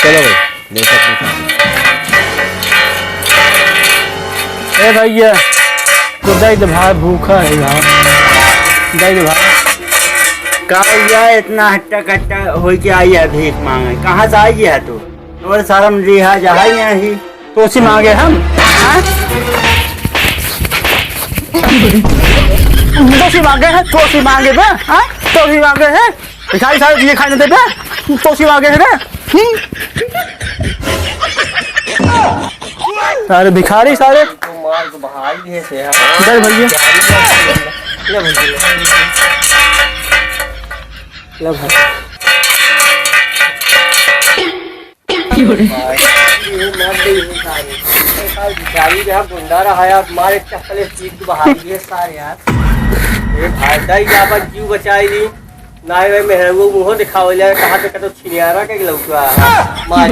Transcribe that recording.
चलो भाई ले सकते हैं। ए भैया तो दे दे भाई, भूखा है यार, दे दे भाई। का भैया इतना हट्टा कट्टा हो के आई है भीख मांगे, कहाँ से आई है तू? और शर्म रिहा जहाँ ही तो उसी मांगे हम, हाँ? तो मांगे हैं, तो मांगे बे, हाँ? तो मांगे हैं, भिखारी सारे ये खाने देते, तो मांगे हैं ना? सारे भिखारी सारे मार को बहाई दिए से यार। इधर भैया ले भैया ले भाई। गाड़ी जो है गुंडा रहा यार, मारे चप्पल चीज बहाई दिए सारे यार। ये भाई दाई यहाँ जीव बचाई दी ना भाई, मेहर वो मुँह दिखाओ जाए कहाँ पे तो छिनियारा के लौका मार